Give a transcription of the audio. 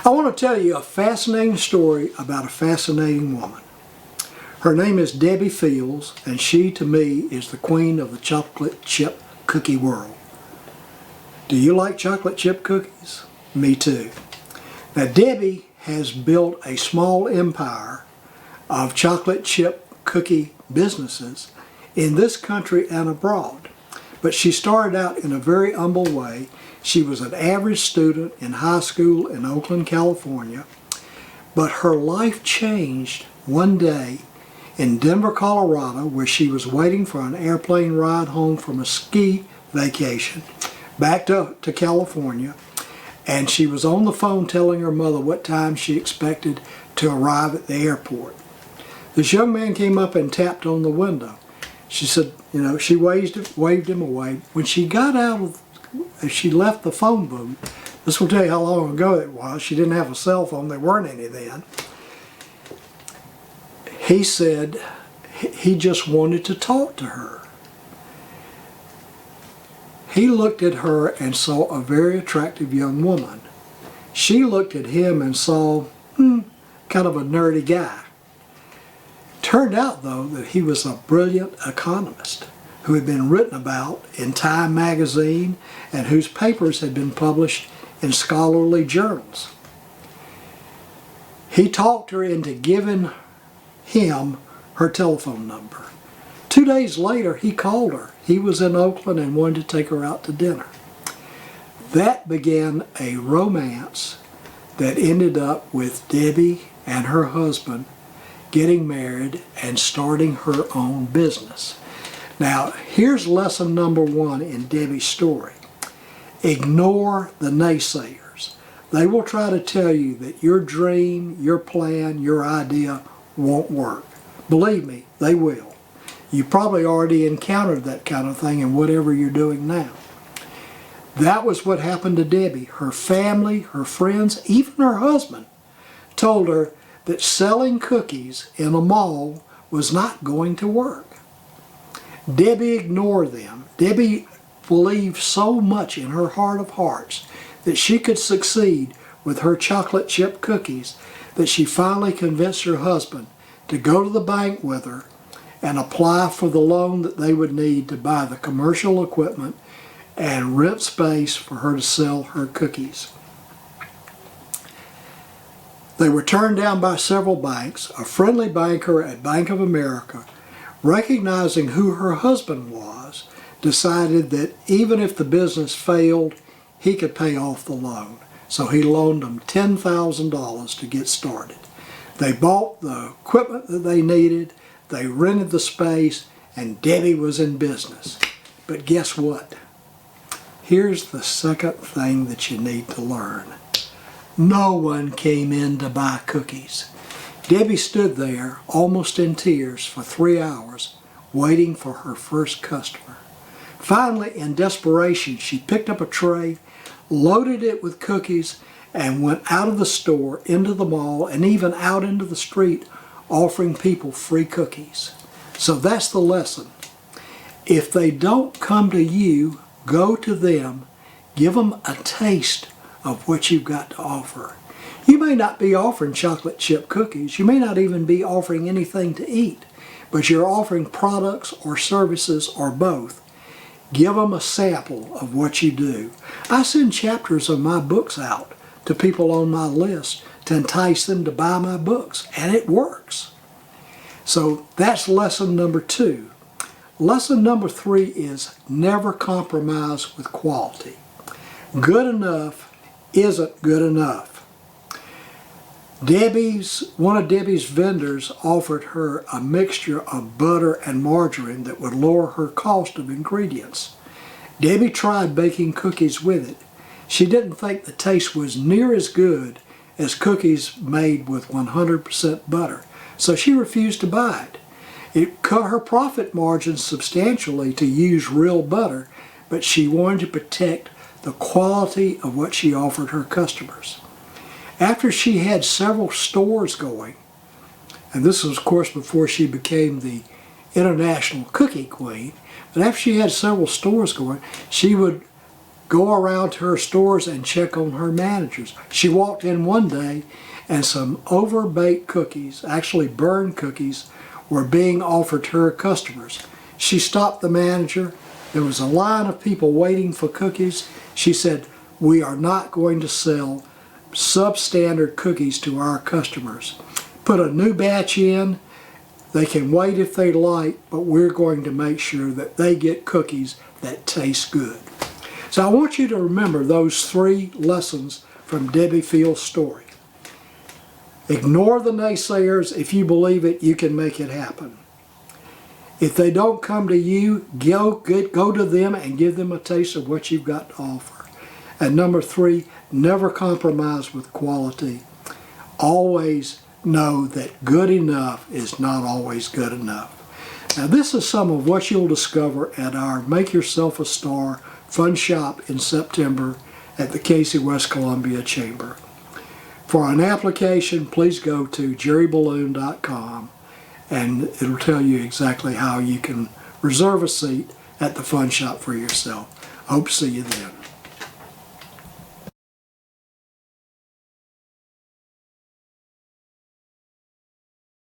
I want to tell you a fascinating story about a fascinating woman. Her name is Debbie Fields, and she, to me, is the queen of the chocolate chip cookie world. Do you like chocolate chip cookies? Me too. Now, Debbie has built a small empire of chocolate chip cookie businesses in this country and abroad. But she started out in a very humble way. She was an average student in high school in Oakland, California. But her life changed one day in Denver, Colorado, where she was waiting for an airplane ride home from a ski vacation back to California. And she was on the phone telling her mother what time she expected to arrive at the airport. This young man came up and tapped on the window. She said, she waved him away. When she got she left the phone booth, this will tell you how long ago it was. She didn't have a cell phone. There weren't any then. He said he just wanted to talk to her. He looked at her and saw a very attractive young woman. She looked at him and saw, kind of a nerdy guy. Turned out, though, that he was a brilliant economist who had been written about in Time magazine and whose papers had been published in scholarly journals. He talked her into giving him her telephone number. 2 days later, he called her. He was in Oakland and wanted to take her out to dinner. That began a romance that ended up with Debbie and her husband getting married and starting her own business. Now, here's lesson number 1 in Debbie's story. Ignore the naysayers. They will try to tell you that your dream, your plan, your idea won't work. Believe me, they will. You probably already encountered that kind of thing in whatever you're doing now. That was what happened to Debbie. Her family, her friends, even her husband told her that selling cookies in a mall was not going to work. Debbie ignored them. Debbie believed so much in her heart of hearts that she could succeed with her chocolate chip cookies that she finally convinced her husband to go to the bank with her and apply for the loan that they would need to buy the commercial equipment and rent space for her to sell her cookies. They were turned down by several banks. A friendly banker at Bank of America, recognizing who her husband was, decided that even if the business failed, he could pay off the loan. So he loaned them $10,000 to get started. They bought the equipment that they needed, they rented the space, and Debbie was in business. But guess what? Here's the second thing that you need to learn. No one came in to buy cookies. Debbie stood there, almost in tears, for 3 hours, waiting for her first customer. Finally, in desperation, she picked up a tray, loaded it with cookies, and went out of the store, into the mall, and even out into the street, offering people free cookies. So that's the lesson. If they don't come to you, go to them, give them a taste of what you've got to offer. You may not be offering chocolate chip cookies. You may not even be offering anything to eat, but you're offering products or services or both. Give them a sample of what you do. I send chapters of my books out to people on my list to entice them to buy my books, and it works. So that's lesson number 2. Lesson number 3 is never compromise with quality. Good enough isn't good enough. One of Debbie's vendors offered her a mixture of butter and margarine that would lower her cost of ingredients. Debbie tried baking cookies with it. She didn't think the taste was near as good as cookies made with 100% butter, so she refused to buy it. It cut her profit margins substantially to use real butter, but she wanted to protect the quality of what she offered her customers. After she had several stores going, and this was of course before she became the international cookie queen, but after she had several stores going, she would go around to her stores and check on her managers. She walked in one day and some over-baked cookies, actually burned cookies, were being offered to her customers. She stopped the manager. There was a line of people waiting for cookies. She said, "We are not going to sell substandard cookies to our customers. Put a new batch in. They can wait if they like, but we're going to make sure that they get cookies that taste good." So I want you to remember those 3 lessons from Debbie Field's story. Ignore the naysayers. If you believe it, you can make it happen. If they don't come to you, go to them and give them a taste of what you've got to offer. And number 3, never compromise with quality. Always know that good enough is not always good enough. Now this is some of what you'll discover at our Make Yourself a Star Fun Shop in September at the Casey West Columbia Chamber. For an application, please go to jerrybellune.com and it'll tell you exactly how you can reserve a seat at the Fun Shop for yourself. Hope to see you then.